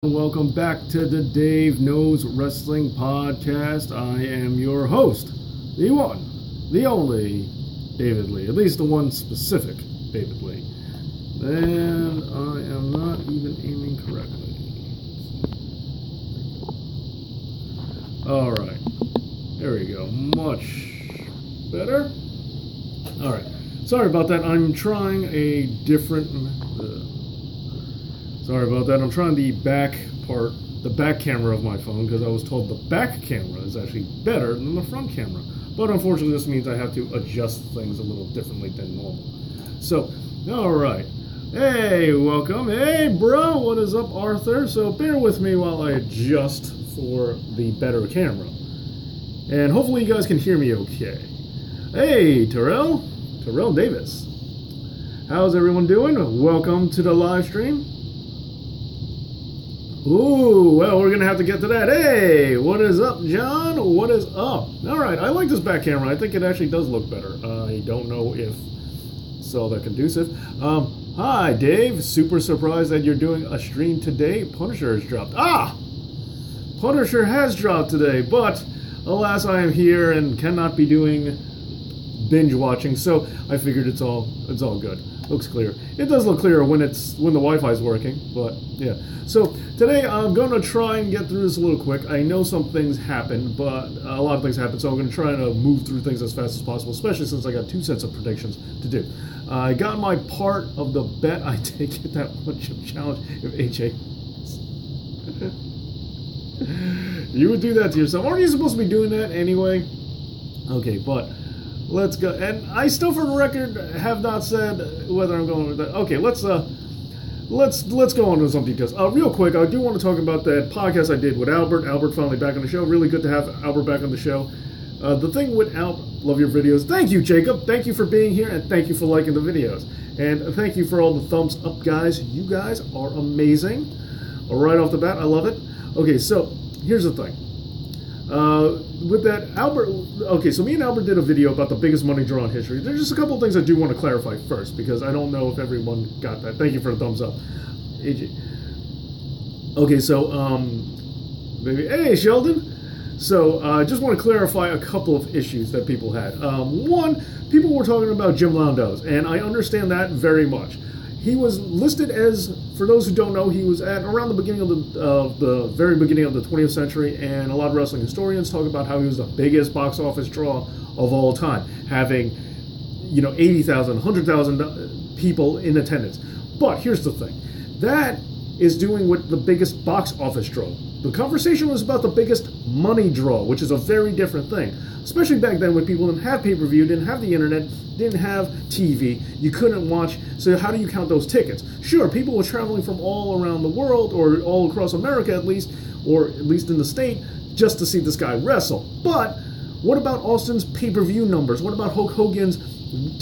Welcome back to the Dave Knows Wrestling Podcast. I am your host, the one, the only, David Lee. At least the one specific David Lee. And I am not even aiming correctly. Alright. There we go. Much better. Alright. Sorry about that. I'm trying a different... Sorry about that. I'm trying the back camera of my phone, because I was told the back camera is actually better than the front camera. But unfortunately, this means I have to adjust things a little differently than normal. So, alright. Hey, welcome. Hey, bro. What is up, Arthur? So, bear with me while I adjust for the better camera. And hopefully you guys can hear me okay. Hey, Terrell Davis. How's everyone doing? Welcome to the live stream. Ooh, well, we're going to have to get to that. Hey, what is up, John? What is up? All right, I like this back camera. I think it actually does look better. I don't know if it's all that conducive. Hi, Dave. Super surprised that you're doing a stream today. Punisher has dropped. Punisher has dropped today, but alas, I am here and cannot be doing binge watching, so I figured it's all good. Looks clear. It does look clearer when the Wi-Fi is working, but yeah. So today I'm going to try and get through this a little quick. I know some things happen, but a lot of things happen, so I'm going to try to move through things as fast as possible, especially since I got two sets of predictions to do. I got my part of the bet. I take it that much of challenge if AJ... You would do that to yourself. Aren't you supposed to be doing that anyway? Okay, but... let's go. And I still, for the record, have not said whether I'm going with that. Okay, let's go on to some details. Real quick, I do want to talk about that podcast I did with Albert. Albert finally back on the show. Really good to have Albert back on the show. The thing with Albert, love your videos. Thank you, Jacob. Thank you for being here, and thank you for liking the videos. And thank you for all the thumbs up, guys. You guys are amazing. Right off the bat, I love it. Okay, so here's the thing. With that, Albert, okay, so me and Albert did a video about the biggest money draw in history. There's just a couple of things I do want to clarify first, because I don't know if everyone got that. Thank you for the thumbs up, AJ. Okay, so, maybe, hey, Sheldon. So, I just want to clarify a couple of issues that people had. One, people were talking about Jim Londo's, and I understand that very much. He was listed as, for those who don't know, he was at around the beginning of the very beginning of the 20th century, and a lot of wrestling historians talk about how he was the biggest box office draw of all time, having, 80,000, 100,000 people in attendance. But here's the thing. That is doing with the biggest box office draw. The conversation was about the biggest money draw, which is a very different thing. Especially back then when people didn't have pay-per-view, didn't have the internet, didn't have TV, you couldn't watch, so how do you count those tickets? Sure, people were traveling from all around the world, or all across America at least, or at least in the state, just to see this guy wrestle. But what about Austin's pay-per-view numbers? What about Hulk Hogan's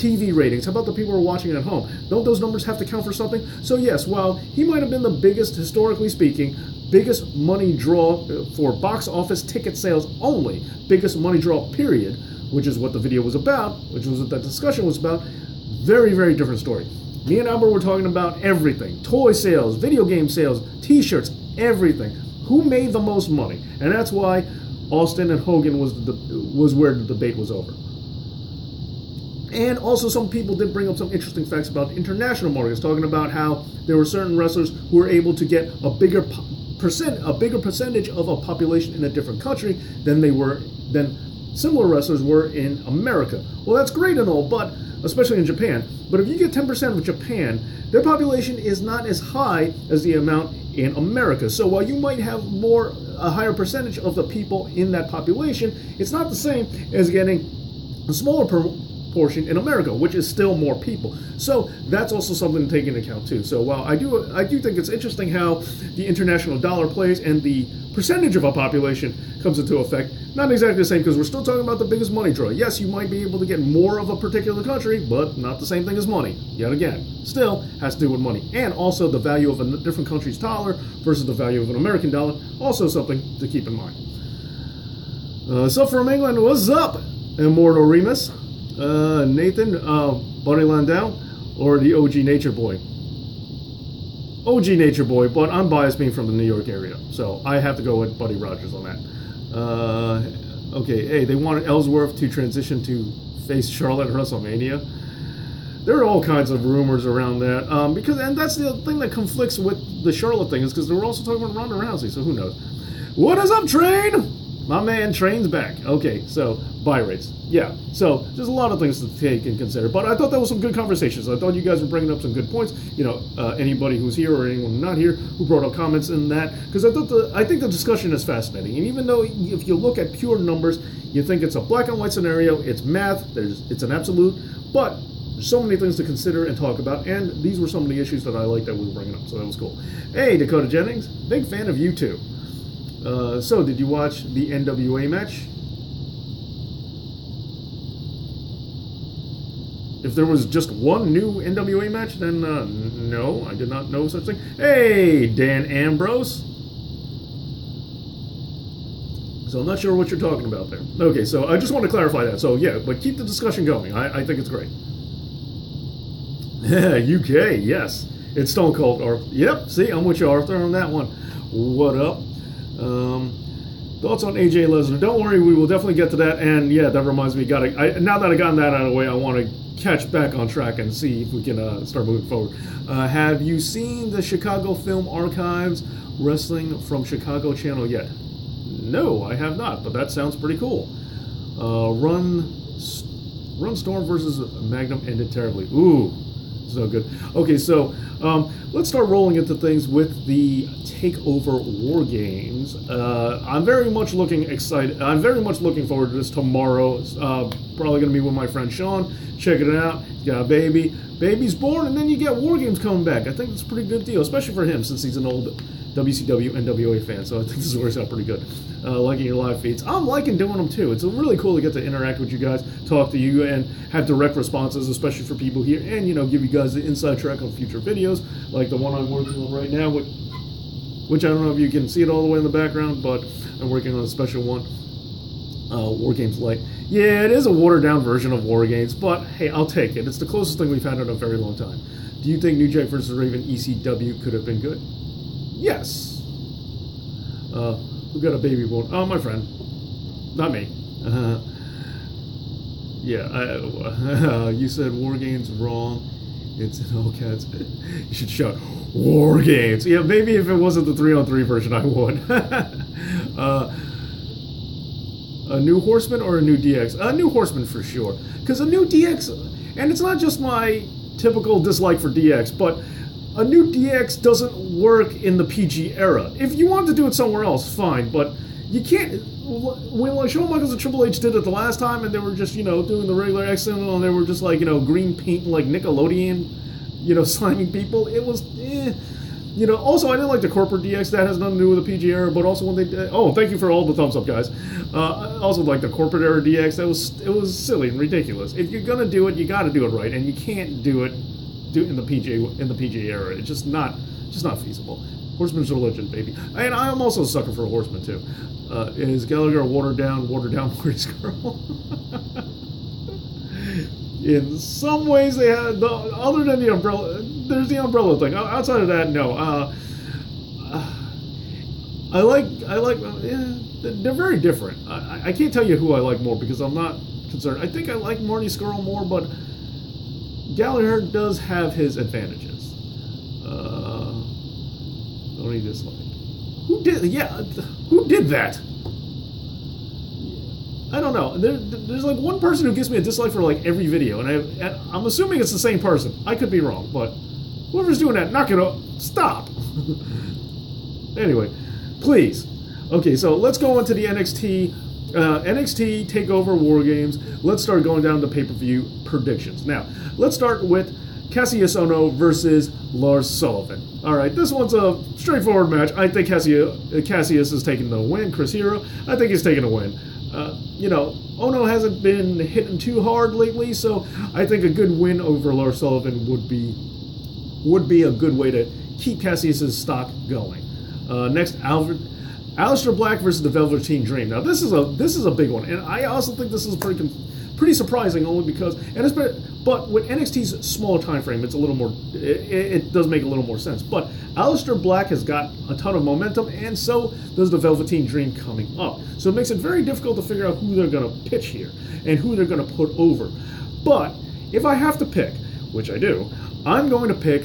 TV ratings? How about the people who are watching at home? Don't those numbers have to count for something? So yes, while he might have been the biggest, historically speaking, biggest money draw for box office ticket sales only, biggest money draw period, which is what the video was about, which was what that discussion was about, very, very different story. Me and Albert were talking about everything. Toy sales, video game sales, t-shirts, everything. Who made the most money? And that's why Austin and Hogan was where the debate was over. And also some people did bring up some interesting facts about international markets, talking about how there were certain wrestlers who were able to get a bigger percentage of a population in a different country than similar wrestlers were in America. Well, that's great and all, but especially in Japan. But if you get 10% of Japan, their population is not as high as the amount in America. So while you might have a higher percentage of the people in that population, it's not the same as getting a smaller portion in America, which is still more people. So that's also something to take into account too. So while I do think it's interesting how the international dollar plays and the percentage of a population comes into effect, not exactly the same, because we're still talking about the biggest money draw. Yes, you might be able to get more of a particular country, but not the same thing as money. Yet again, still has to do with money. And also the value of a different country's dollar versus the value of an American dollar, also something to keep in mind. So from England, what's up, Immortal Remus? Nathan, Buddy Landau, or the OG Nature Boy? OG Nature Boy, but I'm biased being from the New York area, so I have to go with Buddy Rogers on that. Okay, hey, they wanted Ellsworth to transition to face Charlotte at WrestleMania. There are all kinds of rumors around that, and that's the thing that conflicts with the Charlotte thing, is because they were also talking about Ronda Rousey, so who knows. What is up, Train? My man Train's back. Okay, so buy rates. Yeah, so there's a lot of things to take and consider, but I thought that was some good conversations. I thought you guys were bringing up some good points. You know, anybody who's here or anyone not here who brought up comments in that, because I think the discussion is fascinating. And even though if you look at pure numbers, you think it's a black and white scenario, it's math, it's an absolute, but there's so many things to consider and talk about, and these were some of the issues that I liked that we were bringing up, so that was cool. Hey, Dakota Jennings, big fan of you too. So, did you watch the NWA match? If there was just one new NWA match, then no, I did not know such thing. Hey, Dan Ambrose. So I'm not sure what you're talking about there. Okay, so I just want to clarify that. So yeah, but keep the discussion going. I think it's great. UK, yes. It's Stone Cold. Yep, see, I'm with you, Arthur, on that one. What up? Thoughts on AJ Lesnar? Don't worry, we will definitely get to that. And yeah, that reminds me, now that I've gotten that out of the way, I want to catch back on track and see if we can start moving forward. Have you seen the Chicago Film Archives Wrestling from Chicago channel yet? No, I have not, but that sounds pretty cool. Run Storm versus Magnum ended terribly. Ooh, so good. Okay, so let's start rolling into things with the Takeover War Games. I'm very much excited. I'm very much looking forward to this tomorrow. Probably going to be with my friend Sean. Checking it out. He's got a baby. Baby's born, and then you get War Games coming back. I think it's a pretty good deal, especially for him since he's an old WCW NWA fan. So I think this works out pretty good. Liking your live feeds. I'm liking doing them too. It's really cool to get to interact with you guys, talk to you, and have direct responses, especially for people here, and give you guys the inside track on future videos, like the one I'm working on right now, which I don't know if you can see it all the way in the background, but I'm working on a special one. War Games Lite. Yeah, it is a watered-down version of War Games, but hey, I'll take it. It's the closest thing we've had in a very long time. Do you think New Jack vs. Raven ECW could have been good? Yes. Who got a baby born? Oh, my friend. Not me. Yeah, you said War Games wrong. It's in all cats. You should shout, War Games. Yeah, maybe if it wasn't the 3-on-3 version, I would. A new Horseman or a new DX? A new Horseman for sure. Because a new DX, and it's not just my typical dislike for DX, but a new DX doesn't work in the PG era. If you want to do it somewhere else, fine, but you can't. When like Shawn Michaels and Triple H did it the last time, and they were just doing the regular accent, and they were just like green paint like Nickelodeon, slamming people. It was. Also, I didn't like the corporate DX. That has nothing to do with the PG era, but also when they did... Oh, thank you for all the thumbs up, guys. Also, like the corporate era DX, it was silly and ridiculous. If you're gonna do it, you got to do it right, and you can't do it in the PG era. It's just not feasible. Horseman's religion, baby. And I'm also a sucker for a Horseman too. Is Gallagher a watered down Marty's girl? In some ways, they had other than the umbrella. There's the umbrella thing. Outside of that, no. I like. They're very different. I can't tell you who I like more because I'm not concerned. I think I like Marty Scurll more, but Gallagher does have his advantages. Only dislike. Who did? Yeah, who did that? I don't know. There's like one person who gives me a dislike for like every video, and I'm assuming it's the same person. I could be wrong, but whoever's doing that, knock it off. Stop. Anyway, please. Okay, so let's go into the NXT Takeover War Games. Let's start going down the pay-per-view predictions. Now, let's start with Cassius Ohno versus Lars Sullivan. All right, this one's a straightforward match. I think Cassius is taking the win. Chris Hero, I think he's taking a win. Ohno hasn't been hitting too hard lately, so I think a good win over Lars Sullivan would be a good way to keep Cassius's stock going. Next, Aleister Black versus the Velveteen Dream. Now this is a big one, and I also think this is a pretty surprising only because, but with NXT's smaller time frame, it's a little more, it does make a little more sense. But Aleister Black has got a ton of momentum, and so does the Velveteen Dream coming up. So it makes it very difficult to figure out who they're going to pitch here and who they're going to put over. But if I have to pick, which I do, I'm going to pick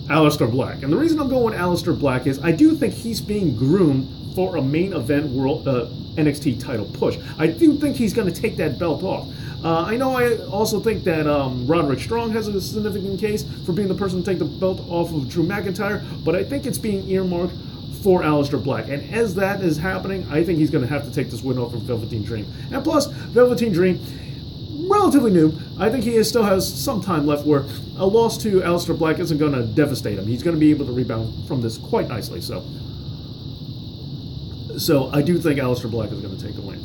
Aleister Black. And the reason I'm going with Aleister Black is I do think he's being groomed for a main event world NXT title push. I do think he's going to take that belt off. I know I also think that Roderick Strong has a significant case for being the person to take the belt off of Drew McIntyre, but I think it's being earmarked for Aleister Black. And as that is happening, I think he's going to have to take this win off of Velveteen Dream. And plus, Velveteen Dream, relatively new. I think he still has some time left where a loss to Aleister Black isn't going to devastate him. He's going to be able to rebound from this quite nicely. So I do think Aleister Black is going to take the win.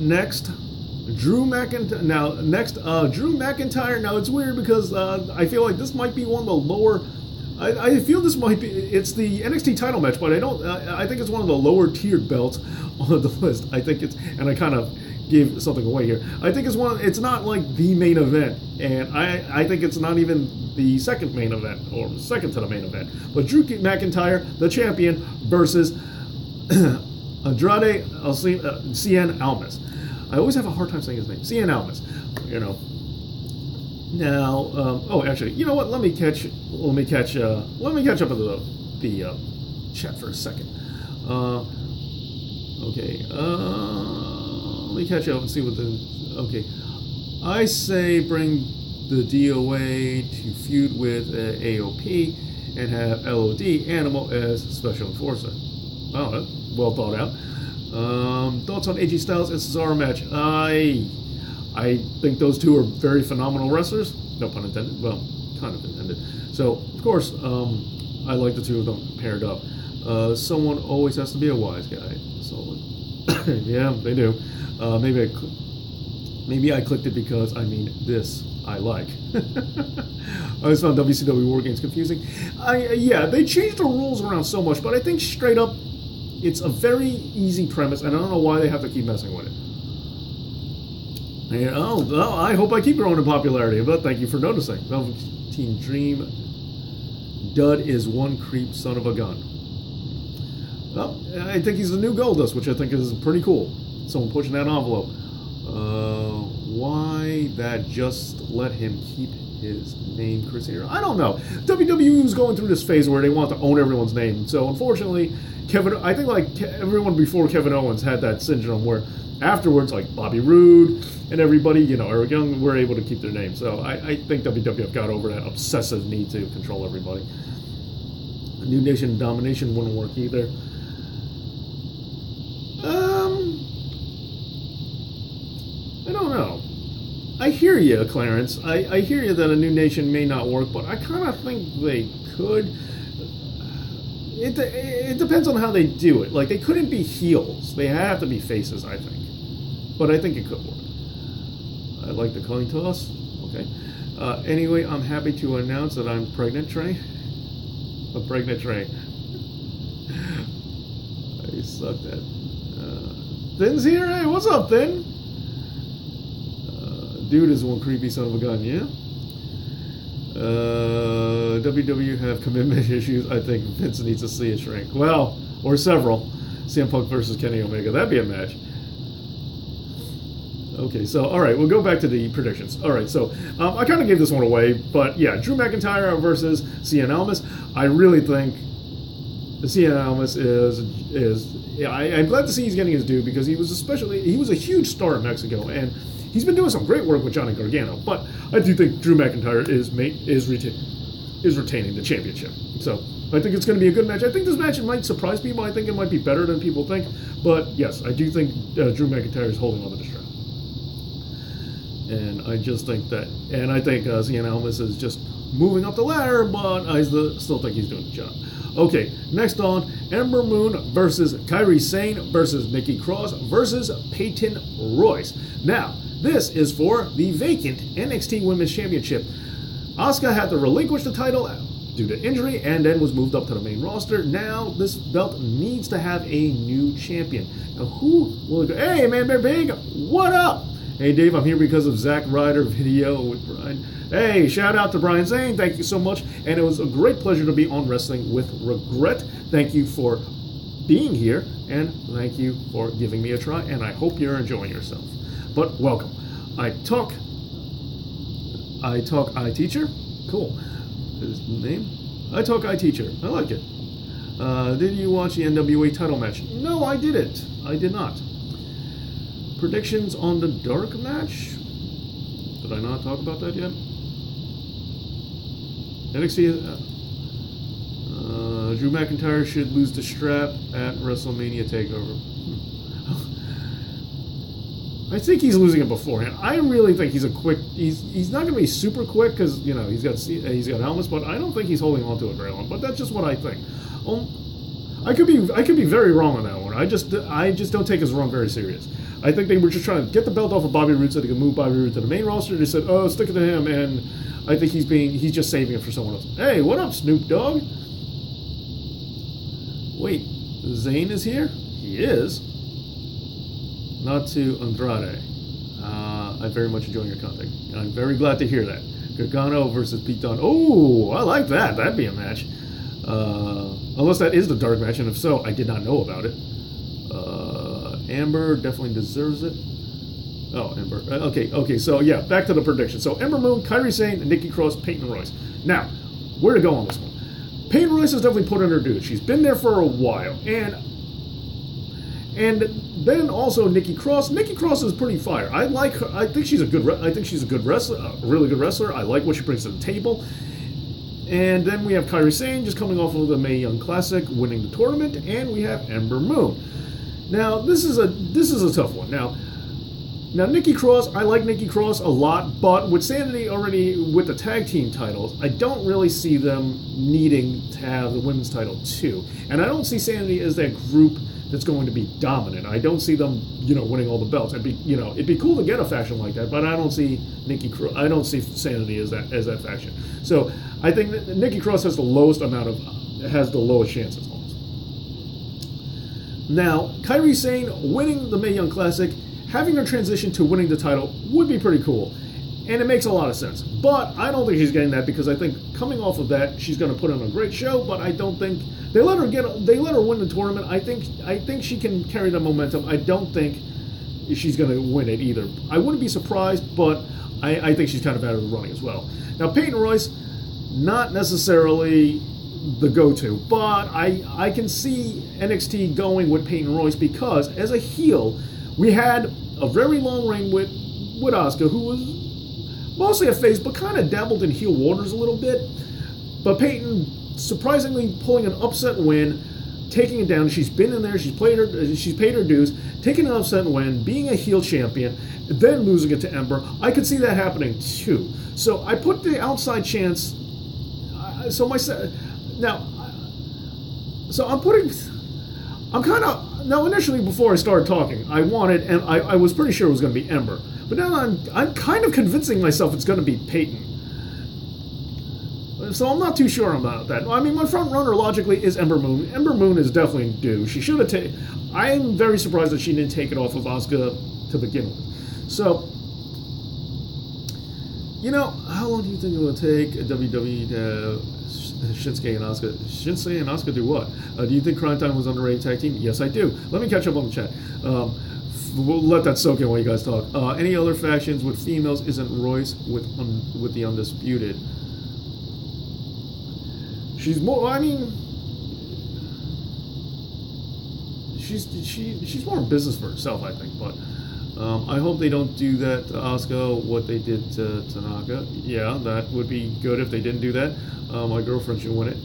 Next, Drew McIntyre. Drew McIntyre. Now, it's weird because I feel like this might be one of the lower... I feel this might be... It's the NXT title match, but I think it's one of the lower tiered belts on the list. I think it's... And I kind of gave something away here. I think it's not like the main event, and I think it's not even the second main event, or second to the main event. But Drew McIntyre, the champion, versus Andrade Cien Almas. I always have a hard time saying his name. Cien Almas. You know. Now, actually, you know what? Let me catch up with the chat for a second. Okay. Let me catch up and see what the... Okay. I say bring the DOA to feud with AOP and have LOD Animal as special enforcer. Oh, that's well thought out. Thoughts on AJ Styles and Cesaro match? I think those two are very phenomenal wrestlers. No pun intended. Well, kind of intended. So, of course, I like the two of them paired up. Someone always has to be a wise guy. So, yeah, they do. Maybe I clicked it because, this I like. I always found WCW War Games confusing. Yeah, they changed the rules around so much, but I think straight up, it's a very easy premise, and I don't know why they have to keep messing with it. And, I hope I keep growing in popularity, but thank you for noticing. Velveteen Dream, Dud is one creep son of a gun. Well, I think he's the new Goldust, which I think is pretty cool. Someone pushing that envelope. Why that just let him keep his name, Chris Hero? I don't know. WWE was going through this phase where they want to own everyone's name. So unfortunately, I think like everyone before Kevin Owens had that syndrome where afterwards, like Bobby Roode and everybody, Eric Young, were able to keep their name. So I think WWF got over that obsessive need to control everybody. New Nation Domination wouldn't work either. I don't know. I hear you, Clarence. I hear you that a New Nation may not work, but I kind of think they could. It depends on how they do it. Like, they couldn't be heels. They have to be faces, I think. But I think it could work. I like the coin toss. Okay. Anyway, I'm happy to announce that I'm pregnant, Trey. A pregnant Trey. I sucked at. Thin's here? Hey, what's up, Thin? Dude is one creepy son of a gun, yeah? WWE have commitment issues. I think Vince needs to see a shrink. Well, or several. CM Punk versus Kenny Omega. That'd be a match. Okay, so, all right, we'll go back to the predictions. All right, so I kind of gave this one away, but yeah, Drew McIntyre versus Cien Almas. I really think the Cien Almas I'm glad to see he's getting his due because he was a huge star in Mexico, and he's been doing some great work with Johnny Gargano, but I do think Drew McIntyre is retaining the championship. So I think it's going to be a good match. I think this match might surprise people. I think it might be better than people think. But yes, I do think Drew McIntyre is holding on to the strap. And I just think that, and I think Cien Almas is just moving up the ladder, but I still think he's doing the job. Okay, next on, Ember Moon versus Kairi Sane versus Nikki Cross versus Peyton Royce. Now, this is for the vacant NXT Women's Championship. Asuka had to relinquish the title due to injury and then was moved up to the main roster. Now, this belt needs to have a new champion. Now, who will go? Hey, man, they're big. What up? Hey, Dave, I'm here because of Zack Ryder video with Brian. Hey, shout out to Brian Zane. Thank you so much. And it was a great pleasure to be on Wrestling with Regret. Thank you for being here, and thank you for giving me a try, and I hope you're enjoying yourself. But welcome. I talk iTeacher. Cool. His name? I talk iTeacher. I like it. Did you watch the NWA title match? No, I didn't. I did not. Predictions on the dark match? Did I not talk about that yet? NXT. Drew McIntyre should lose the strap at WrestleMania Takeover. I think he's losing it beforehand. I really think he's a quick. He's not going to be super quick because he's got helmets, but I don't think he's holding on to it very long. But that's just what I think. I could be very wrong on that one. I just don't take his run very serious. I think they were just trying to get the belt off of Bobby Roode so they could move Bobby Roode to the main roster. They said, "Oh, stick it to him," and I think he's just saving it for someone else. Hey, what up, Snoop Dogg? Wait, Zayn is here? He is. Not to Andrade. I'm very much enjoying your content. I'm very glad to hear that. Gargano versus Pete Dunne. Oh, I like that. That'd be a match. Unless that is the dark match, and if so, I did not know about it. Amber definitely deserves it. Oh, Amber. Okay, so yeah, back to the prediction. So Ember Moon, Kairi Sane, Nikki Cross, Peyton Royce. Now, where to go on this one? Peyton Royce has definitely put in her due. She's been there for a while, and then also Nikki Cross. Nikki Cross is pretty fire. I like her. I think she's a good wrestler, a really good wrestler. I like what she brings to the table. And then we have Kairi Sane just coming off of the Mae Young Classic, winning the tournament, and we have Ember Moon. Now this is a tough one. Now Nikki Cross, I like Nikki Cross a lot, but with Sanity already with the tag team titles, I don't really see them needing to have the women's title too. And I don't see Sanity as that group that's going to be dominant. I don't see them, winning all the belts. It'd be cool to get a faction like that, but I don't see I don't see Sanity as that faction. So I think that Nikki Cross has the lowest chances almost. Now, Kairi Sane winning the Mae Young Classic, having her transition to winning the title would be pretty cool, and it makes a lot of sense. But I don't think she's getting that because I think coming off of that, she's going to put on a great show. But I don't think they let her win the tournament. I think she can carry the momentum. I don't think she's going to win it either. I wouldn't be surprised, but I think she's kind of out of the running as well. Now, Peyton Royce, not necessarily the go-to, but I can see NXT going with Peyton Royce because as a heel, we had a very long reign with Asuka, who was mostly a face, but kind of dabbled in heel waters a little bit. But Peyton, surprisingly, pulling an upset win, taking it down. She's been in there. She's paid her dues, taking an upset win, being a heel champion, then losing it to Ember. I could see that happening too. So I put the outside chance. Initially before I started talking, I wanted, and I was pretty sure it was going to be Ember. But now I'm kind of convincing myself it's going to be Peyton. So I'm not too sure about that. I mean, my front runner logically is Ember Moon. Ember Moon is definitely due. She should have taken. I'm very surprised that she didn't take it off of Asuka to begin with. So, how long do you think it will take WWE to Shinsuke and Asuka? Shinsuke and Asuka do what? Do you think Crime Time was underrated tag team? Yes, I do. Let me catch up on the chat. We'll let that soak in while you guys talk. Any other factions with females isn't Royce with the Undisputed? She's more. I mean, she's more in business for herself, I think. But I hope they don't do that to Asuka. What they did to Tanaka. Yeah, that would be good if they didn't do that. My girlfriend should win it.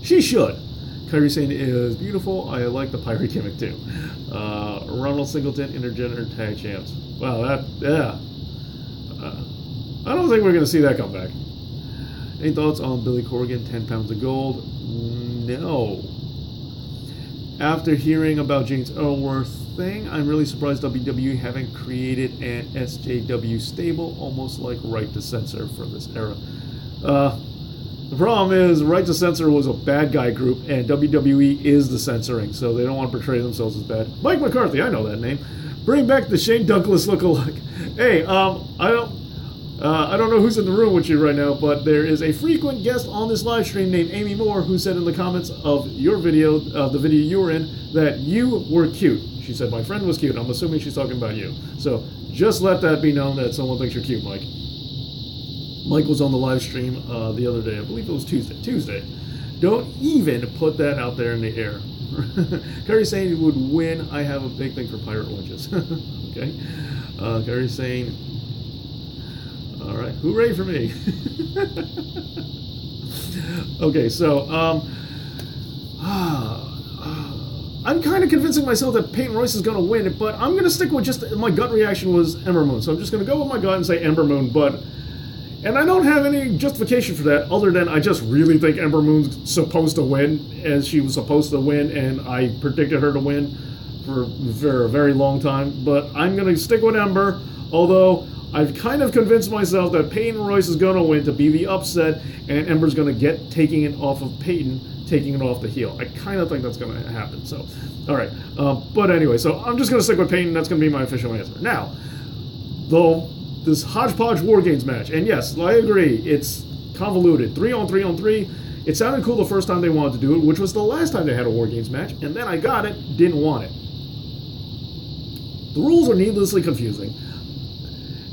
She should. Kairi Sane is beautiful. I like the pirate gimmick too. Ronald Singleton, intergender tag champs. Wow, I don't think we're going to see that come back. Any thoughts on Billy Corgan, 10 pounds of gold? No. After hearing about James Ellsworth thing, I'm really surprised WWE haven't created an SJW stable, almost like Right to Censor for this era. The problem is, Right to Censor was a bad guy group, and WWE is the censoring, so they don't want to portray themselves as bad. Mike McCarthy, I know that name. Bring back the Shane Douglas lookalike. Hey, I don't know who's in the room with you right now, but there is a frequent guest on this live stream named Amy Moore who said in the comments of your video, the video you were in, that you were cute. She said, my friend was cute. I'm assuming she's talking about you. So just let that be known that someone thinks you're cute, Mike. Mike was on the live stream the other day. I believe it was Tuesday. Don't even put that out there in the air. Kerry's saying he would win. I have a big thing for pirate winches. Okay. Kerry's saying, all right, hooray for me. Okay, so I'm kind of convincing myself that Peyton Royce is going to win it, but I'm going to stick with just my gut reaction was Ember Moon. So I'm just going to go with my gut and say Ember Moon, and I don't have any justification for that other than I just really think Ember Moon's supposed to win, as she was supposed to win, and I predicted her to win for a very long time. But I'm going to stick with Ember, although I've kind of convinced myself that Peyton Royce is going to win to be the upset, and Ember's going to get taking it off of Peyton, taking it off the heel. I kind of think that's going to happen. So, all right. But anyway, so I'm just going to stick with Peyton. That's going to be my official answer. Now, though, this hodgepodge War Games match, and yes, I agree, it's convoluted. 3-on-3-on-3. It sounded cool the first time they wanted to do it, which was the last time they had a War Games match, and then I got it, didn't want it. The rules are needlessly confusing.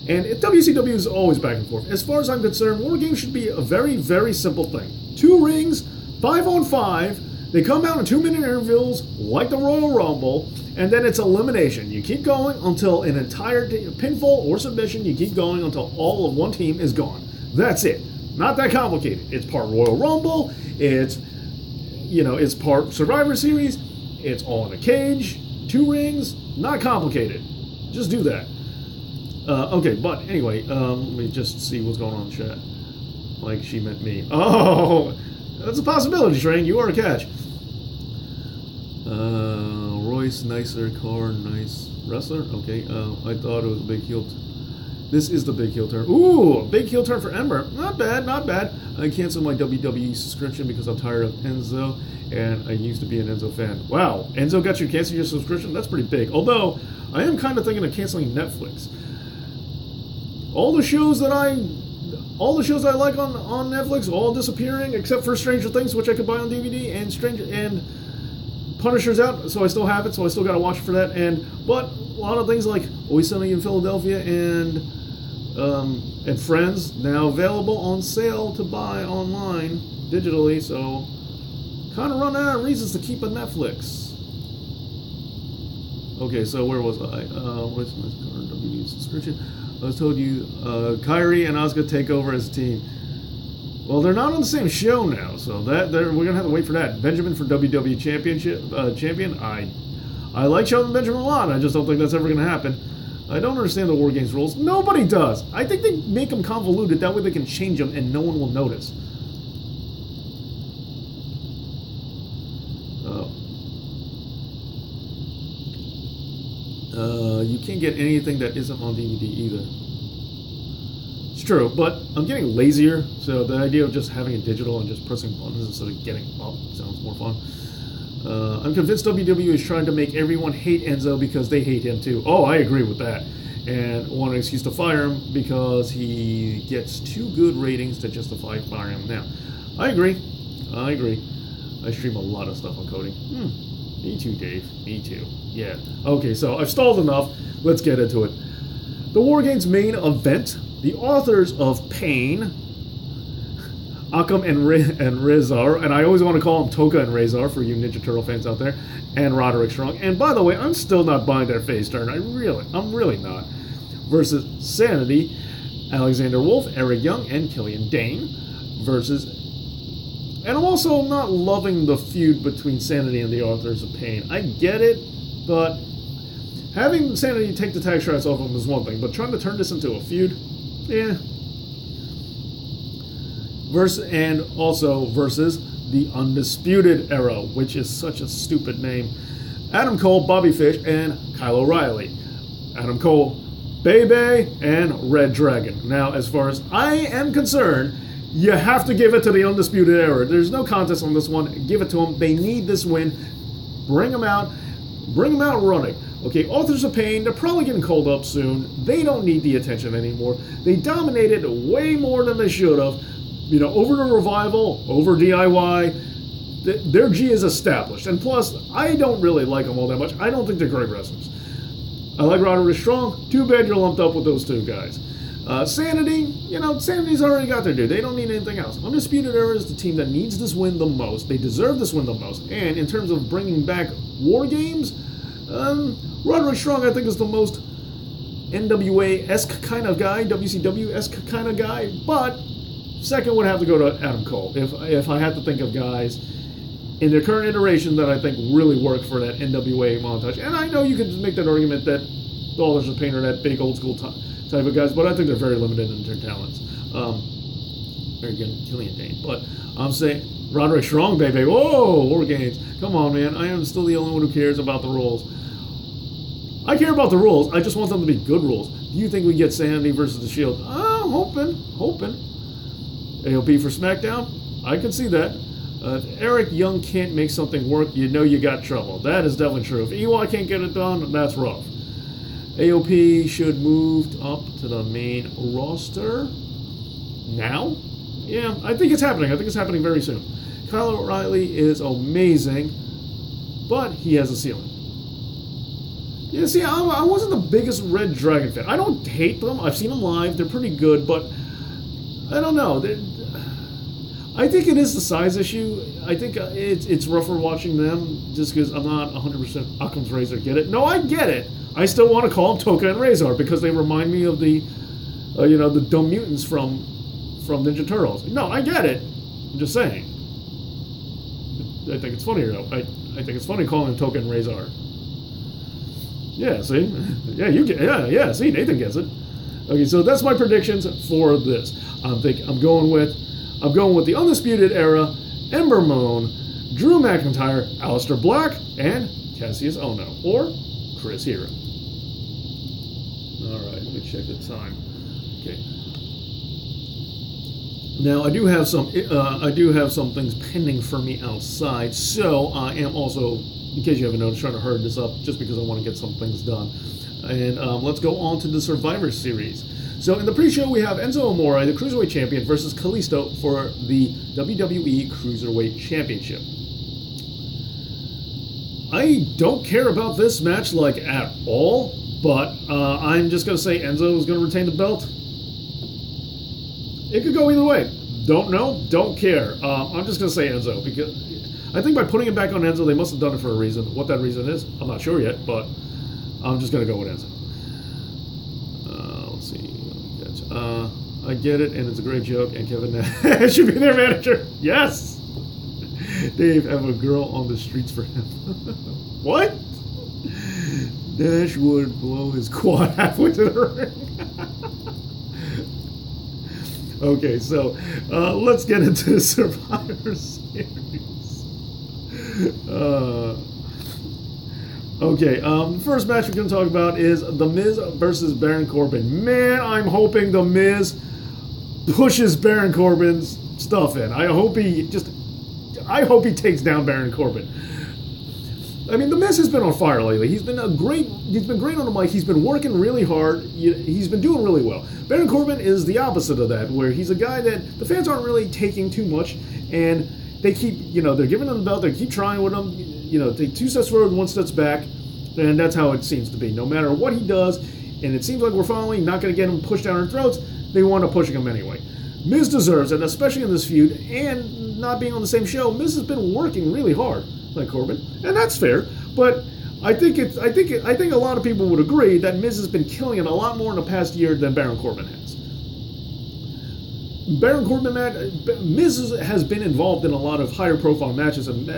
And WCW is always back and forth. As far as I'm concerned, War Games should be a very, very simple thing. 2 rings, 5-on-5, they come out in 2-minute intervals, like the Royal Rumble, and then it's elimination. You keep going until an entire pinfall or submission, you keep going until all of one team is gone. That's it. Not that complicated. It's part Royal Rumble, it's part Survivor Series, it's all in a cage, 2 rings, not complicated. Just do that. Okay, but anyway, let me just see what's going on in the chat. Like she meant me. Oh, that's a possibility, Shane. You are a catch. Royce, nicer car, nice wrestler. Okay, I thought it was a big heel. This is the big heel turn. Ooh, a big heel turn for Ember. Not bad, not bad. I canceled my WWE subscription because I'm tired of Enzo, and I used to be an Enzo fan. Wow, Enzo got you to cancel your subscription? That's pretty big. Although, I am kind of thinking of canceling Netflix. All the shows I like on Netflix, all disappearing except for Stranger Things, which I could buy on DVD, and Punisher's out, so I still have it, so I still got to watch it for that. But a lot of things like Always Sunny in Philadelphia and Friends now available on sale to buy online digitally. So kind of run out of reasons to keep a Netflix. Okay, so where was I? Where's my WWE subscription? I was told you Kyrie and Asuka take over as a team. Well, they're not on the same show now, so we're gonna have to wait for that. Benjamin for WWE champion. I like Shelton Benjamin a lot. I just don't think that's ever gonna happen. I don't understand the War Games rules. Nobody does. I think they make them convoluted. That way they can change them and no one will notice. You can't get anything that isn't on DVD either. It's true, but I'm getting lazier, so the idea of just having it digital and just pressing buttons instead of getting up sounds more fun. I'm convinced WWE is trying to make everyone hate Enzo because they hate him too. Oh, I agree with that. And want an excuse to fire him because he gets too good ratings to justify firing him now. I agree. I stream a lot of stuff on coding. Me too, Dave. Me too. Yeah. Okay, so I've stalled enough. Let's get into it. The War Games main event. The authors of Pain, Akam and Rezar, and I always want to call them Toka and Rezar for you Ninja Turtle fans out there, and Roderick Strong. And by the way, I'm still not buying their face turn. I'm really not. Versus Sanity, Alexander Wolf, Eric Young, and Killian Dane. Versus, and I'm also not loving the feud between Sanity and the authors of Pain. I get it, but having Sanity take the tag stripes off them is one thing, but trying to turn this into a feud, yeah. Versus the Undisputed Era, which is such a stupid name. Adam Cole, Bobby Fish, and Kyle O'Reilly. Adam Cole, Bebe, and Red Dragon. Now, as far as I am concerned, You have to give it to the Undisputed Era. There's no contest on this one. Give it to them. They need this win. Bring them out. Bring them out running. Okay, Authors of Pain, they're probably getting called up soon. They don't need the attention anymore. They dominated way more than they should have. You know, over the Revival, over DIY. Their G is established. And plus, I don't really like them all that much. I don't think they're great wrestlers. I like Roderick Strong. Too bad you're lumped up with those two guys. Sanity, you know, Sanity's already got their due. They don't need anything else. Undisputed Era is the team that needs this win the most. They deserve this win the most. And in terms of bringing back War Games, Roderick Strong, I think, is the most NWA-esque kind of guy, WCW-esque kind of guy. But second would have to go to Adam Cole. If I had to think of guys in their current iteration that I think really work for that NWA montage. And I know you could make that argument that the Authors of Pain are that big old school type of guys, but I think they're very limited in their talents. Very good, Killian Dane. But I'm saying Roderick Strong, baby. Whoa, War Games. Come on, man. I am still the only one who cares about the rules. I care about the rules. I just want them to be good rules. Do you think we get Sanity versus the Shield? Hoping. AOP for SmackDown? I can see that. If Eric Young can't make something work, you know you got trouble. That is definitely true. If EY can't get it done, that's rough. AOP should move up to the main roster now? Yeah, I think it's happening. I think it's happening very soon. Kyle O'Reilly is amazing, but he has a ceiling. Yeah, see, I wasn't the biggest Red Dragon fan. I don't hate them. I've seen them live. They're pretty good, but I don't know. I think it is the size issue. I think it's rougher watching them just because I'm not 100% Occam's Razor. Get it? No, I get it. I still want to call them Toka and Razor because they remind me of the, the dumb mutants from Ninja Turtles. No, I get it. I'm just saying. I think it's funnier though. I think it's funny calling them Toka and Razor. Yeah, see? Yeah, you get. Yeah. See, Nathan gets it. Okay, so that's my predictions for this. I'm going with the Undisputed Era, Ember Moon, Drew McIntyre, Aleister Black, and Cassius Ohno or Chris Hero. All right, let me check the time. Okay. Now I do have some things pending for me outside, so I am also, in case you haven't noticed, trying to hurry this up just because I want to get some things done. And let's go on to the Survivor Series. So in the pre-show, we have Enzo Amore, the Cruiserweight Champion, versus Kalisto for the WWE Cruiserweight Championship. I don't care about this match, at all, but I'm just going to say Enzo is going to retain the belt. It could go either way. Don't know, don't care. I'm just going to say Enzo, because I think by putting it back on Enzo, they must have done it for a reason. What that reason is, I'm not sure yet, but I'm just going to go with Enzo. Let's see. I get it, and it's a great joke, and Kevin Nash should be their manager. Yes! Dave, have a girl on the streets for him. What? Nash would blow his quad halfway to the ring. Okay, so let's get into the Survivor Series. Okay, first match we're going to talk about is The Miz versus Baron Corbin. Man, I'm hoping The Miz pushes Baron Corbin's stuff in. I hope he takes down Baron Corbin. I mean, The Miz has been on fire lately. He's been great on the mic. He's been working really hard. He's been doing really well. Baron Corbin is the opposite of that, where he's a guy that the fans aren't really taking too much, and they keep, they're giving him the belt. They keep trying with him. Take 2 steps forward, 1 step back, and that's how it seems to be. No matter what he does, and it seems like we're finally not going to get him pushed down our throats, they want to push him anyway. Miz deserves it, especially in this feud, and not being on the same show. Miz has been working really hard, like Corbin, and that's fair. But I think a lot of people would agree that Miz has been killing it a lot more in the past year than Baron Corbin has. Miz has been involved in a lot of higher profile matches, and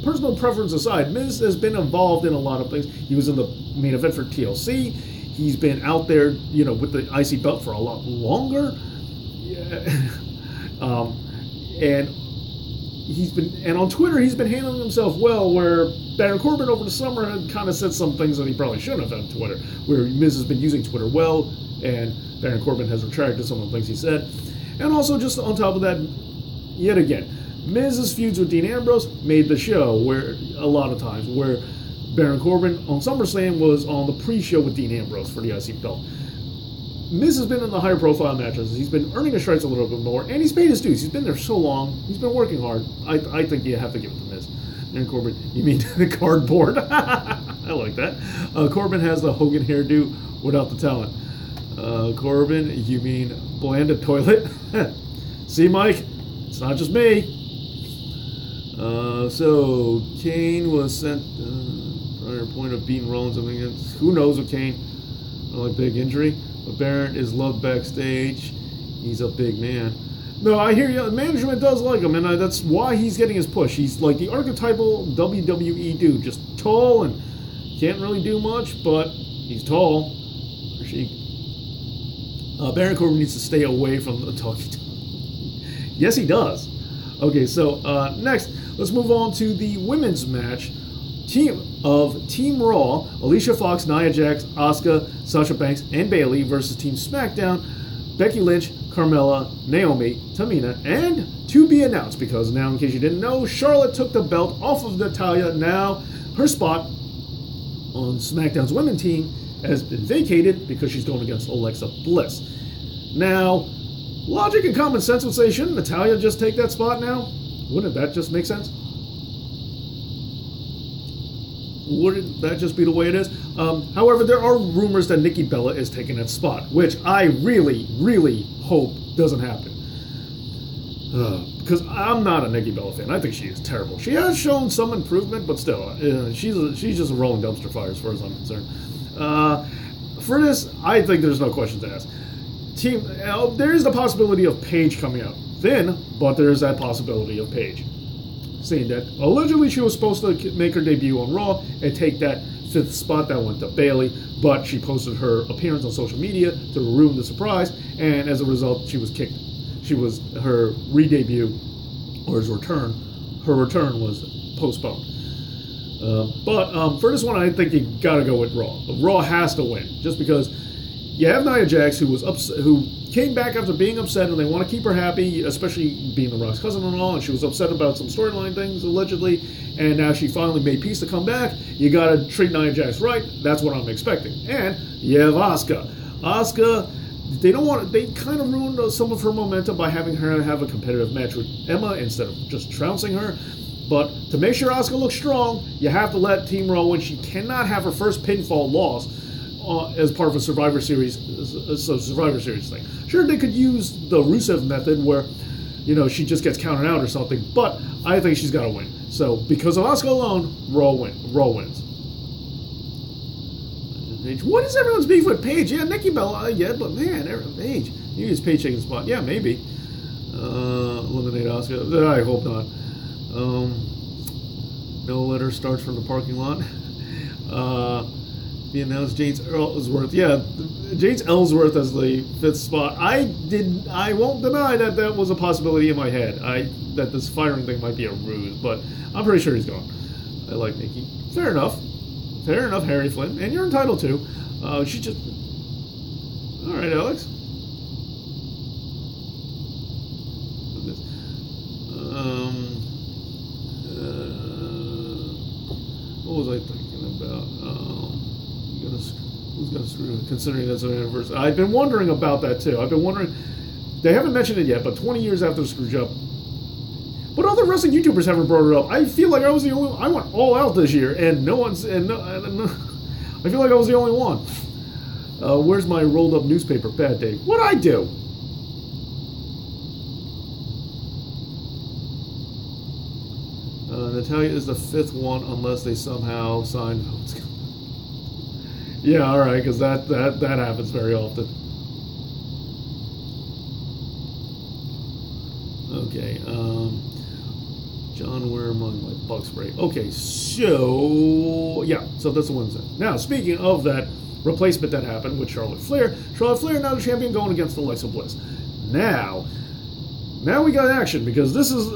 personal preference aside, Miz has been involved in a lot of things. He was in the main event for TLC. He's been out there, with the IC belt for a lot longer. And on Twitter, he's been handling himself well, where Baron Corbin over the summer had kind of said some things that he probably shouldn't have on Twitter, where Miz has been using Twitter well, and Baron Corbin has retracted some of the things he said. And also, just on top of that, yet again, Miz's feuds with Dean Ambrose made the show where a lot of times where Baron Corbin on SummerSlam was on the pre-show with Dean Ambrose for the IC belt. Miz has been in the higher profile matches. He's been earning his stripes a little bit more, and he's paid his dues. He's been there so long. He's been working hard. I think you have to give it to Miz. Baron Corbin, you mean the cardboard? I like that. Corbin has the Hogan hairdo without the talent. Corbin, you mean blanded toilet? See, Mike, it's not just me. So Kane was sent prior point of beating Rollins. I mean, who knows with Kane? Like big injury, but Baron is loved backstage. He's a big man. No, I hear you. Management does like him, and that's why he's getting his push. He's like the archetypal WWE dude, just tall and can't really do much, but he's tall. Or she. Baron Corbin needs to stay away from the talkie. Yes, he does. Okay, so next, let's move on to the women's match. Team Raw, Alicia Fox, Nia Jax, Asuka, Sasha Banks, and Bayley versus Team SmackDown, Becky Lynch, Carmella, Naomi, Tamina, and to be announced, because now, in case you didn't know, Charlotte took the belt off of Natalya. Now, her spot on SmackDown's women's team has been vacated because she's going against Alexa Bliss. Now, logic and common sense would say, shouldn't Natalya just take that spot now? Wouldn't that just make sense? Wouldn't that just be the way it is? However, there are rumors that Nikki Bella is taking that spot, which I really, really hope doesn't happen. Because I'm not a Nikki Bella fan. I think she is terrible. She has shown some improvement, but still, she's just a rolling dumpster fire as far as I'm concerned. For this, I think there's no question to ask. There is the possibility of Paige coming out. Thin, but there is that possibility of Paige. Saying that allegedly she was supposed to make her debut on Raw and take that 5th spot that went to Bayley, but she posted her appearance on social media to ruin the surprise, and as a result, she was kicked. Her re-debut, or her return was postponed. But for this one, I think you gotta go with Raw. Raw has to win, just because you have Nia Jax, who came back after being upset, and they want to keep her happy, especially being The Rock's cousin and all, and she was upset about some storyline things, allegedly, and now she finally made peace to come back. You gotta treat Nia Jax right. That's what I'm expecting. And you have Asuka. Asuka, they kind of ruined some of her momentum by having her have a competitive match with Emma instead of just trouncing her. But to make sure Asuka looks strong, you have to let Team Raw win. She cannot have her first pinfall loss as part of a Survivor Series thing. Sure, they could use the Rusev method where, she just gets counted out or something, but I think she's got to win. So, because of Asuka alone, Raw wins. What is everyone's beef with Paige? Yeah, Nikki Bella, yeah, but man, Paige. You use Paige taking the spot. Yeah, maybe. Eliminate Asuka. I hope not. No letter starts from the parking lot. Be announced James Ellsworth. Yeah, James Ellsworth as the 5th spot. I won't deny that was a possibility in my head. That this firing thing might be a ruse, but I'm pretty sure he's gone. I like Nikki. Fair enough, Harry Flynn, and you're entitled to. She just. All right, Alex. What was I thinking about? Who's gonna screw? Considering that's an anniversary, I've been wondering about that too. I've been wondering. They haven't mentioned it yet, but 20 years after Screwjob. But other wrestling YouTubers haven't brought it up. I feel like I was the only one. I went all out this year, and no one's. I feel like I was the only one. Where's my rolled up newspaper pad, Dave? What'd I do? Natalya is the 5th one unless they somehow sign votes. Yeah, all right, because that happens very often. Okay, John, where am I? My bug spray. Okay, so so that's the Wednesday. Now, speaking of that replacement that happened with Charlotte Flair now the champion going against Alexa Bliss. Now we got action because this is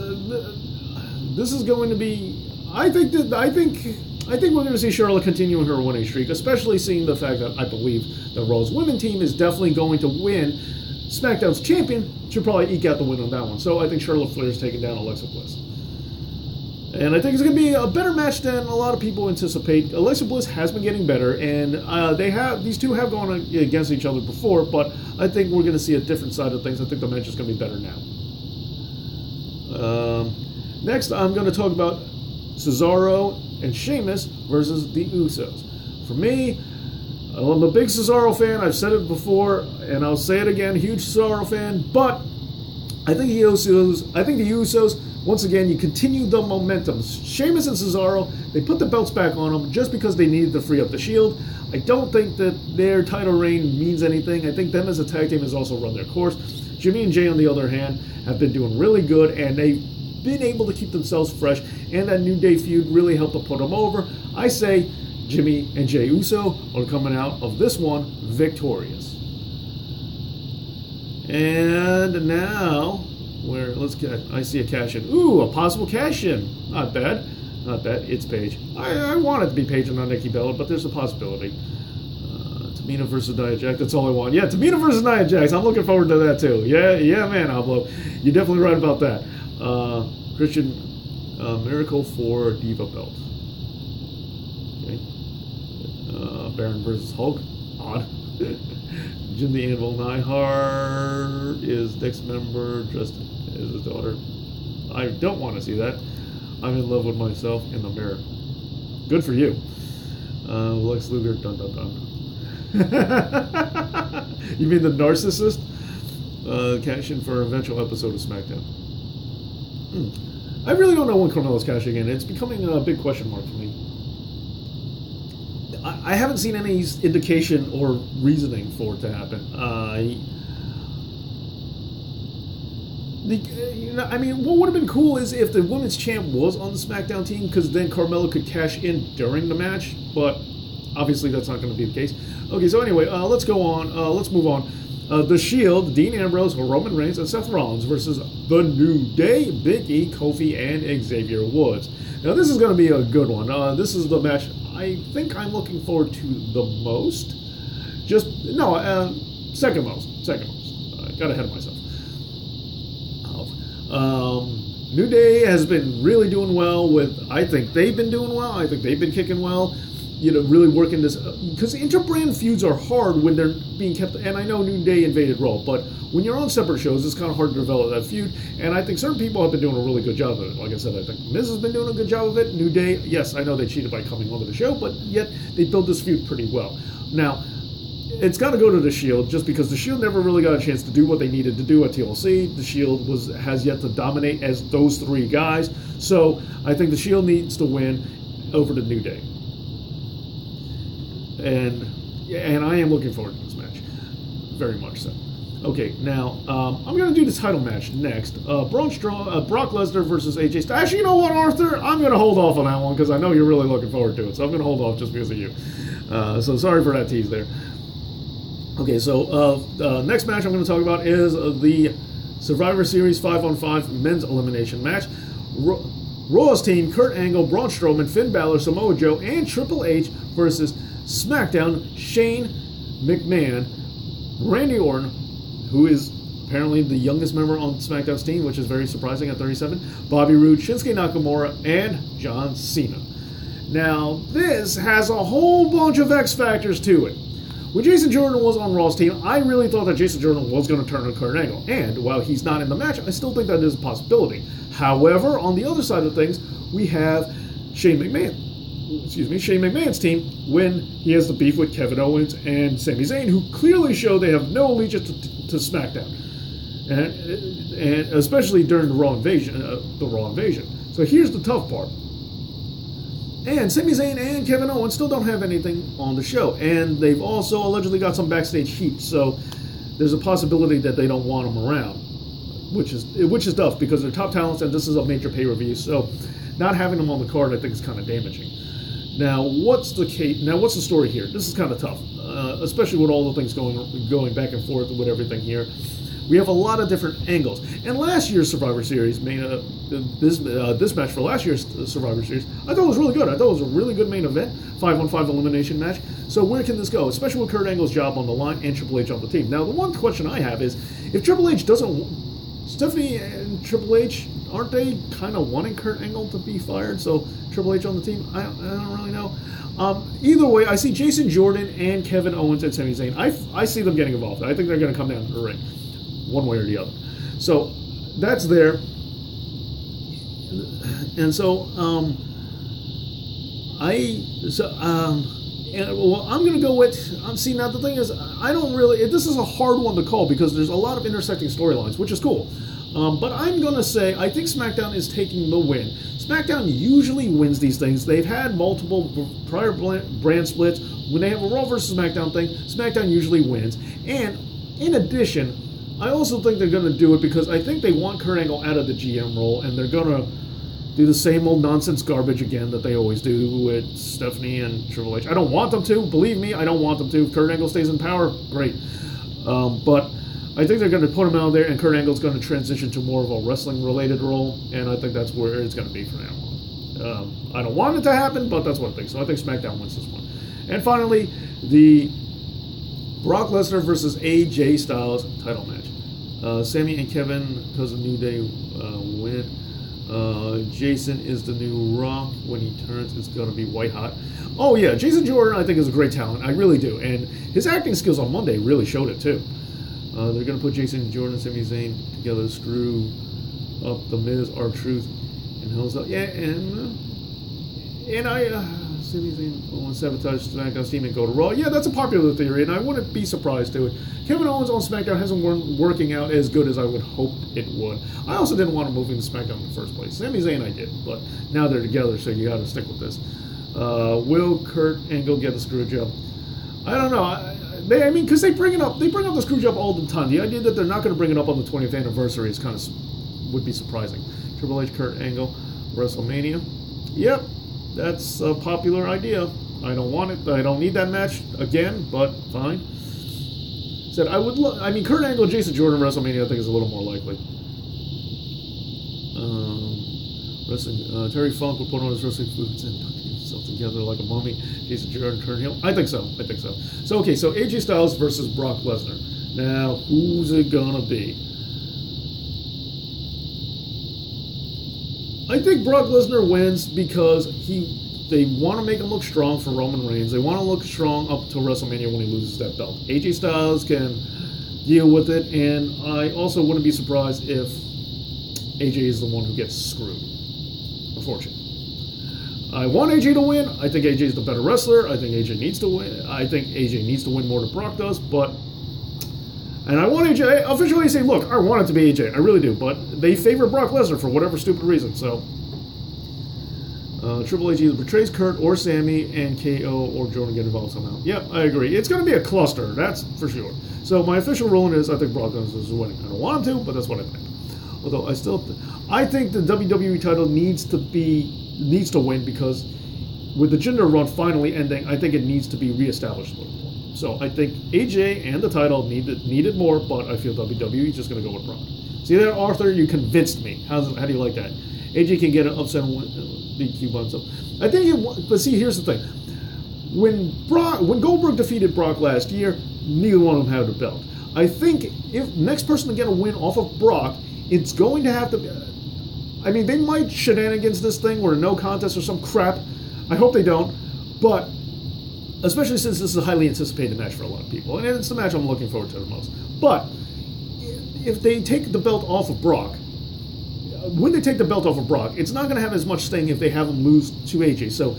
going to be. I think we're going to see Charlotte continuing her winning streak, especially seeing the fact that I believe the Raw's women team is definitely going to win SmackDown's champion should probably eke out the win on that one. So I think Charlotte Flair's taking down Alexa Bliss. And I think it's going to be a better match than a lot of people anticipate. Alexa Bliss has been getting better, and these two have gone against each other before, but I think we're going to see a different side of things. I think the match is going to be better now. Next, I'm going to talk about Cesaro and Sheamus versus the Usos. For me, I'm a big Cesaro fan. I've said it before, and I'll say it again. Huge Cesaro fan, but I think the Usos, once again, you continue the momentum. Sheamus and Cesaro, they put the belts back on them just because they needed to free up the Shield. I don't think that their title reign means anything. I think them as a tag team has also run their course. Jimmy and Jay, on the other hand, have been doing really good, and they've been able to keep themselves fresh, and that New Day feud really helped to put them over. I say Jimmy and Jay Uso are coming out of this one victorious. And now, I see a cash-in. Ooh, a possible cash-in. Not bad. Not bad. It's Paige. I want it to be Paige and not Nikki Bella, but there's a possibility. Tamina versus Nia Jax. That's all I want. Yeah, Tamina versus Nia Jax. I'm looking forward to that too. Yeah, man, Ablo. You're definitely right about that. Christian Miracle for Diva belt. Okay. Baron versus Hulk. Odd. Jim the Anvil Neidhart is next member dressed as his daughter. I don't want to see that. I'm in love with myself in the mirror. Good for you. Lex Luger, dun dun dun. You mean the narcissist? Cash in for an eventual episode of SmackDown. I really don't know when Carmella's cashing in. It's becoming a big question mark for me. I haven't seen any indication or reasoning for it to happen. What would have been cool is if the women's champ was on the SmackDown team, because then Carmella could cash in during the match, but obviously that's not going to be the case. Okay, so anyway, let's go on. Let's move on. The Shield, Dean Ambrose, Roman Reigns, and Seth Rollins versus The New Day, Big E, Kofi, and Xavier Woods. Now, this is going to be a good one. This is the match I think I'm looking forward to the most. Second most. I got ahead of myself. New Day has been really doing well I think they've been doing well. I think they've been kicking well. Really working this, because interbrand feuds are hard when they're being kept, and I know New Day invaded Raw, but when you're on separate shows, it's kind of hard to develop that feud, and I think certain people have been doing a really good job of it. Like I said, I think Miz has been doing a good job of it. New Day, yes, I know they cheated by coming onto the show, but yet they built this feud pretty well. Now, it's got to go to the Shield, just because the Shield never really got a chance to do what they needed to do at TLC. The Shield has yet to dominate as those three guys, so I think the Shield needs to win over the New Day. And I am looking forward to this match, very much so. Okay, now I'm going to do the title match next. Brock Lesnar versus AJ Styles. Actually, you know what, Arthur? I'm going to hold off on that one because I know you're really looking forward to it. So I'm going to hold off just because of you. So sorry for that tease there. Okay, so next match I'm going to talk about is the Survivor Series 5-on-5 men's elimination match. Raw's team, Kurt Angle, Braun Strowman, Finn Balor, Samoa Joe, and Triple H versus SmackDown, Shane McMahon, Randy Orton, who is apparently the youngest member on SmackDown's team, which is very surprising at 37, Bobby Roode, Shinsuke Nakamura, and John Cena. Now, this has a whole bunch of X factors to it. When Jason Jordan was on Raw's team, I really thought that Jason Jordan was going to turn on Kurt Angle, and while he's not in the match, I still think that is a possibility. However, on the other side of things, we have Shane McMahon's team, when he has the beef with Kevin Owens and Sami Zayn, who clearly show they have no allegiance to SmackDown, and especially during the Raw invasion. So here's the tough part. And Sami Zayn and Kevin Owens still don't have anything on the show, and they've also allegedly got some backstage heat. So there's a possibility that they don't want them around, which is tough because they're top talents, and this is a major pay-per-view. So not having them on the card, I think, is kind of damaging. Now, what's the story here? This is kind of tough, especially with all the things going back and forth with everything here. We have a lot of different angles. And last year's Survivor Series, this match for last year's Survivor Series, I thought it was really good. I thought it was a really good main event, 5-on-5 elimination match. So where can this go? Especially with Kurt Angle's job on the line and Triple H on the team. Now, the one question I have is, if Triple H doesn't... Stephanie and Triple H, aren't they kind of wanting Kurt Angle to be fired? So Triple H on the team? I don't really know. Either way, I see Jason Jordan and Kevin Owens and Sami Zayn. I see them getting involved. I think they're going to come down to the ring, one way or the other. So that's there. And so I'm going to go with. See, now the thing is, I don't really. This is a hard one to call because there's a lot of intersecting storylines, which is cool. But I'm going to say I think SmackDown is taking the win. SmackDown usually wins these things. They've had multiple prior brand splits. When they have a Raw versus SmackDown thing, SmackDown usually wins. And in addition, I also think they're going to do it because I think they want Kurt Angle out of the GM role, and they're going to do the same old nonsense garbage again that they always do with Stephanie and Triple H. I don't want them to. Believe me, I don't want them to. If Kurt Angle stays in power, great. But I think they're going to put him out there, and Kurt Angle's going to transition to more of a wrestling-related role, and I think that's where it's going to be for now. I don't want it to happen, but that's what I think. So I think SmackDown wins this one. And finally, the Brock Lesnar versus AJ Styles title match. Sammy and Kevin, because of New Day, win. Jason is the new Rock. When he turns, it's going to be white hot. Oh, yeah, Jason Jordan, I think, is a great talent. I really do. And his acting skills on Monday really showed it, too. They're going to put Jason Jordan and Sami Zayn together, screw up The Miz, R-Truth, and Hell's Up. Yeah, and Sami Zayn will sabotage SmackDown's team and go to Raw. Yeah, that's a popular theory, and I wouldn't be surprised to it. Kevin Owens on SmackDown hasn't been working out as good as I would hope it would. I also didn't want to move into SmackDown in the first place. Sami Zayn I did, but now they're together, so you got to stick with this. Will Kurt Angle get the screw job? I don't know. Because they bring up the screw job all the time. The idea that they're not going to bring it up on the 20th anniversary is kind of would be surprising. Triple H, Kurt Angle, WrestleMania. Yep, that's a popular idea. I don't want it. I don't need that match again, but fine. Said I would. Kurt Angle, Jason Jordan, WrestleMania. I think is a little more likely. Terry Funk will put on his wrestling boots and tuck himself together like a mummy. Jason Jordan, Kurt Angle. I think so. So okay. So AJ Styles versus Brock Lesnar. Now, who's it gonna be? I think Brock Lesnar wins because they want to make him look strong for Roman Reigns. They want to look strong up to WrestleMania when he loses that belt. AJ Styles can deal with it, and I also wouldn't be surprised if AJ is the one who gets screwed. Unfortunately. I want AJ to win. I think AJ is the better wrestler. I think AJ needs to win. I think AJ needs to win more than Brock does, and I want AJ. I officially say, look, I want it to be AJ. I really do, but they favor Brock Lesnar for whatever stupid reason, so... Triple H either betrays Kurt or Sammy, and KO or Jordan get involved somehow. Yep, I agree. It's going to be a cluster, that's for sure. So my official ruling is I think Brock Lesnar is winning. I don't want him to, but that's what I think. Although I think the WWE title needs to win because with the Jinder run finally ending, I think it needs to be reestablished a little more. So I think AJ and the title needed more, but I feel WWE is just going to go with Brock. See there, Arthur? You convinced me. How do you like that? AJ can get an upset and DQ by himself. I think, but see, here's the thing. When Goldberg defeated Brock last year, neither one of them had a belt. I think if next person to get a win off of Brock, it's going to have to be... they might shenanigans this thing or no contest or some crap. I hope they don't. But, especially since this is a highly anticipated match for a lot of people. And it's the match I'm looking forward to the most. But, if they take the belt off of Brock, when they take the belt off of Brock, it's not going to have as much sting if they have him lose to AJ. So,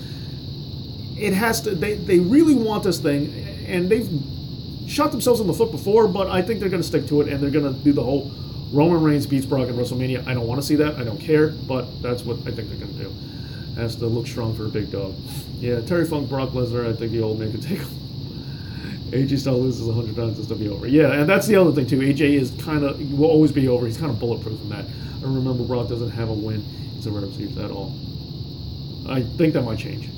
it has to... They really want this thing, and they've shot themselves in the foot before, but I think they're going to stick to it, and they're going to do the whole Roman Reigns beats Brock at WrestleMania. I don't want to see that. I don't care, but that's what I think they're going to do. Has to look strong for a big dog. Yeah, Terry Funk, Brock Lesnar, I think the old man can take him. AJ Styles loses 100 times, it's going to be over. Yeah, and that's the other thing, too. AJ will always be over. He's kind of bulletproof in that. I remember Brock doesn't have a win in Survivor Series at all. I think that might change.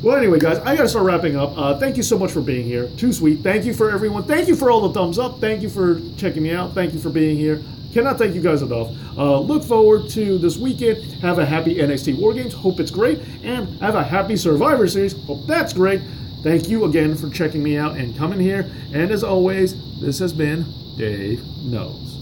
Well, anyway, guys, I got to start wrapping up. Thank you so much for being here. Too sweet. Thank you for everyone. Thank you for all the thumbs up. Thank you for checking me out. Thank you for being here. Cannot thank you guys enough. Look forward to this weekend. Have a happy NXT War Games. Hope it's great. And have a happy Survivor Series. Hope that's great. Thank you again for checking me out and coming here. And as always, this has been Dave Knows.